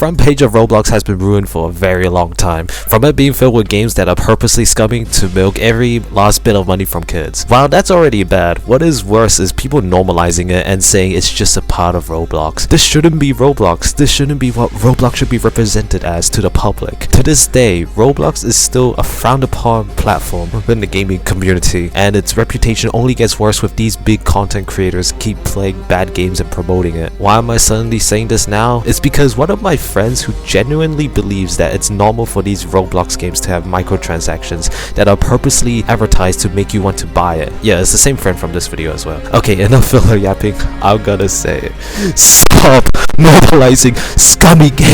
front page of Roblox has been ruined for a very long time, from it being filled with games that are purposely scumming to milk every last bit of money from kids. While that's already bad, what is worse is people normalizing it and saying it's just a part of Roblox. This shouldn't be Roblox. This shouldn't be what Roblox should be represented as to the public. To this day, Roblox is still a frowned upon platform within the gaming community, and its reputation only gets worse with these big content creators keep playing bad games and promoting it. Why am I suddenly saying this now? It's because one of my friends who genuinely believes that it's normal for these Roblox games to have microtransactions that are purposely advertised to make you want to buy it. Yeah, it's the same friend from this video as well. Okay, enough filler yapping. I'm gonna say it. Stop normalizing scummy games.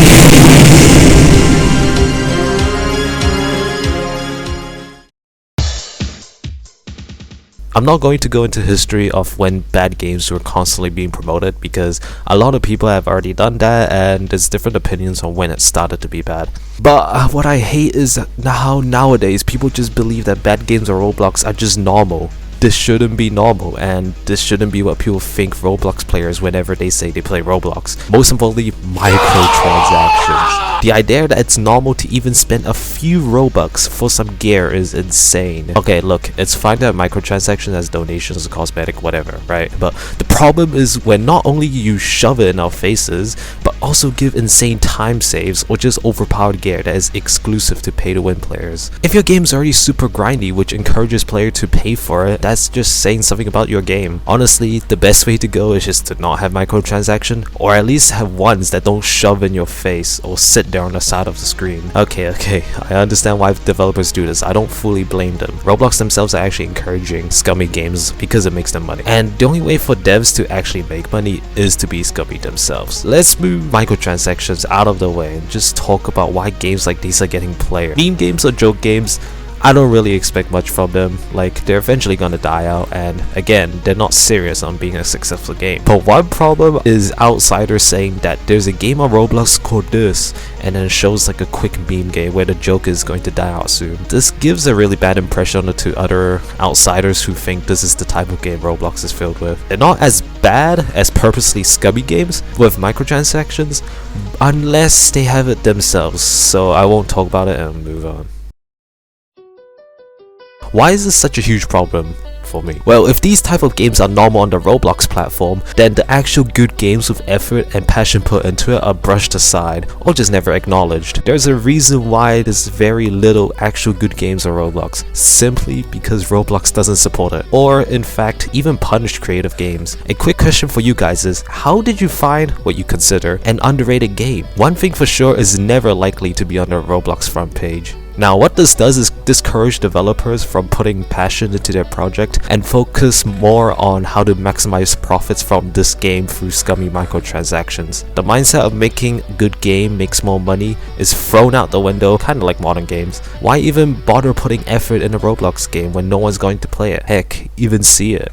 I'm not going to go into history of when bad games were constantly being promoted, because a lot of people have already done that and there's different opinions on when it started to be bad. But what I hate is how nowadays people just believe that bad games or Roblox are just normal. This shouldn't be normal, and this shouldn't be what people think Roblox players whenever they say they play Roblox. Most importantly, microtransactions. The idea that it's normal to even spend a few Robux for some gear is insane. Okay, look, it's fine to have microtransactions as donations, cosmetic, whatever, right? But the problem is when not only you shove it in our faces, but also give insane time saves or just overpowered gear that is exclusive to pay-to-win players. If your game's already super grindy, which encourages players to pay for it, that's just saying something about your game. Honestly, the best way to go is just to not have microtransaction, or at least have ones that don't shove in your face or sit there on the side of the screen. Okay, I understand why developers do this. I don't fully blame them. Roblox themselves are actually encouraging scummy games because it makes them money. And the only way for devs to actually make money is to be scummy themselves. Let's move microtransactions out of the way and just talk about why games like these are getting played. Meme games or joke games, I don't really expect much from them. Like, they're eventually gonna die out, and again, they're not serious on being a successful game. But one problem is outsiders saying that there's a game on Roblox called this, and then it shows like a quick meme game where the joke is going to die out soon. This gives a really bad impression to other outsiders who think this is the type of game Roblox is filled with. They're not as bad as purposely scummy games with microtransactions, unless they have it themselves, so I won't talk about it and move on. Why is this such a huge problem for me? Well, if these type of games are normal on the Roblox platform, then the actual good games with effort and passion put into it are brushed aside or just never acknowledged. There's a reason why there's very little actual good games on Roblox, simply because Roblox doesn't support it, or in fact even punish creative games. A quick question for you guys is, how did you find what you consider an underrated game? One thing for sure is never likely to be on the Roblox front page. Now, what this does is discourage developers from putting passion into their project and focus more on how to maximize profits from this game through scummy microtransactions. The mindset of making a good game makes more money is thrown out the window, kinda like modern games. Why even bother putting effort in a Roblox game when no one's going to play it? Heck, even see it.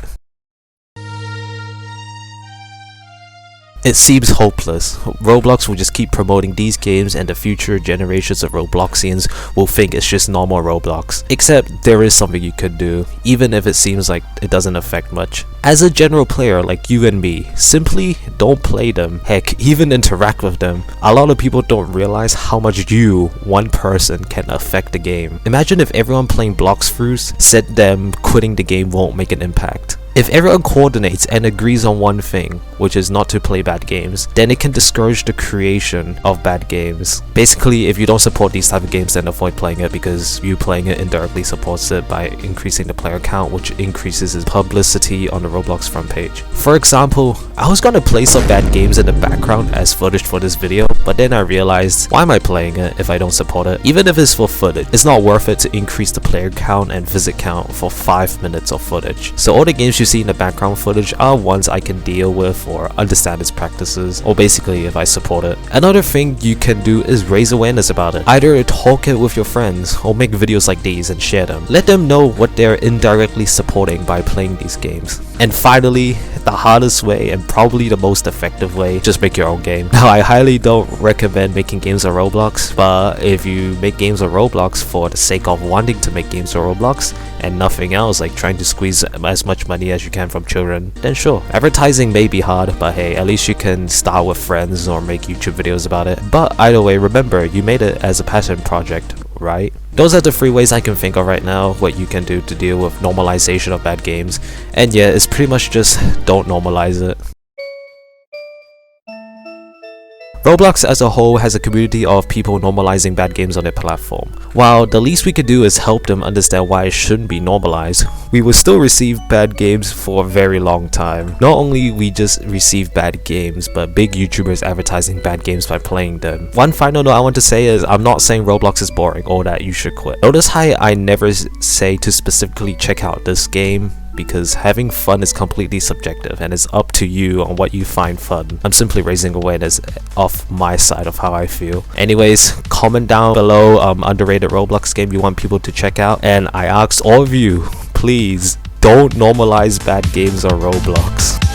It seems hopeless. Roblox will just keep promoting these games and the future generations of Robloxians will think it's just normal Roblox. Except there is something you could do, even if it seems like it doesn't affect much. As a general player like you and me, simply don't play them. Heck, even interact with them. A lot of people don't realize how much you, one person, can affect the game. Imagine if everyone playing blocks throughs said them quitting the game won't make an impact. If everyone coordinates and agrees on one thing, which is not to play bad games, then it can discourage the creation of bad games. Basically, if you don't support these type of games, then avoid playing it, because you playing it indirectly supports it by increasing the player count, which increases its publicity on the Roblox front page. For example, I was gonna play some bad games in the background as footage for this video, but then I realized, why am I playing it if I don't support it? Even if it's for footage, it's not worth it to increase the player count and visit count for 5 minutes of footage. So all the games you see in the background footage are ones I can deal with or understand its practices, or basically if I support it. Another thing you can do is raise awareness about it. Either talk it with your friends or make videos like these and share them. Let them know what they're indirectly supporting by playing these games. And finally, the hardest way and probably the most effective way, just make your own game. Now, I highly don't recommend making games on Roblox, but if you make games on Roblox for the sake of wanting to make games on Roblox and nothing else, like trying to squeeze as much money as you can from children, then sure. Advertising may be hard, but hey, at least you can start with friends or make YouTube videos about it. But either way, remember, you made it as a passion project, right? Those are the 3 ways I can think of right now what you can do to deal with normalization of bad games. And yeah, it's pretty much just don't normalize it. Roblox as a whole has a community of people normalizing bad games on their platform. While the least we could do is help them understand why it shouldn't be normalized, we will still receive bad games for a very long time. Not only we just receive bad games, but big YouTubers advertising bad games by playing them. One final note I want to say is I'm not saying Roblox is boring or that you should quit. Notice how I never say to specifically check out this game, because having fun is completely subjective and it's up to you on what you find fun. I'm simply raising awareness of my side of how I feel. Anyways, comment down below underrated Roblox game you want people to check out, and I ask all of you, please don't normalize bad games on Roblox.